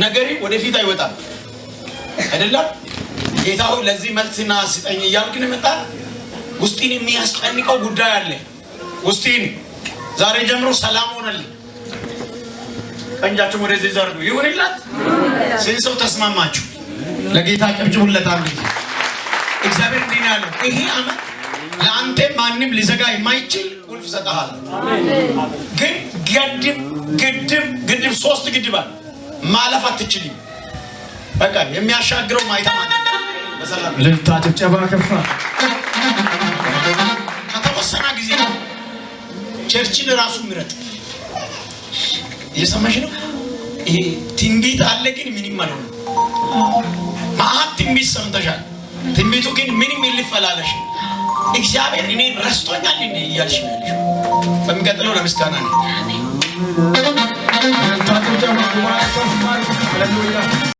ነገሪ ወደፊት አይወጣም አይደለም ጌታው ለዚህ መልስና ስጠኝ እያልክ ነው መጣ ውስጤን የሚያስጨንቀው ጉዳይ አለ ውስጤን ዛሬ ጀምሮ ሰላም ሆነልኝ ቀንጃችሁ ወደዚህ ዘርጉ ይሁንላት ሲንሰው ተስማማችሁ ለጌታ ጨብጭቡለት አሜን እግዚአብሔር እንዲህ ያለው ይሄ አመት ለአንተ ማንንም ሊዘጋ የማይችል ቁልፍ ሰጣሃል ግን ግድብ 3 ግድብ አለ ማለፍ አትችልም በቃ የሚያሻግረው ማይተማ በሰላም ልልታ ጭብጨባ ከፋ ከተወሰነ ጊዜ ቸርችን ራሱ ምረጥ የሰማሽ ነው ይሄ ትንቢት አለ ግን ምንም ማለት ነው ማአት ትንቢት ሰምተሻል ትንቢቱ ግን ምንም ይልፈላለሽ እግዚአብሔር እኔ ረስቶኛል እንዴ እያልሽ ነው በሚቀጥለው ለምስጋና ነው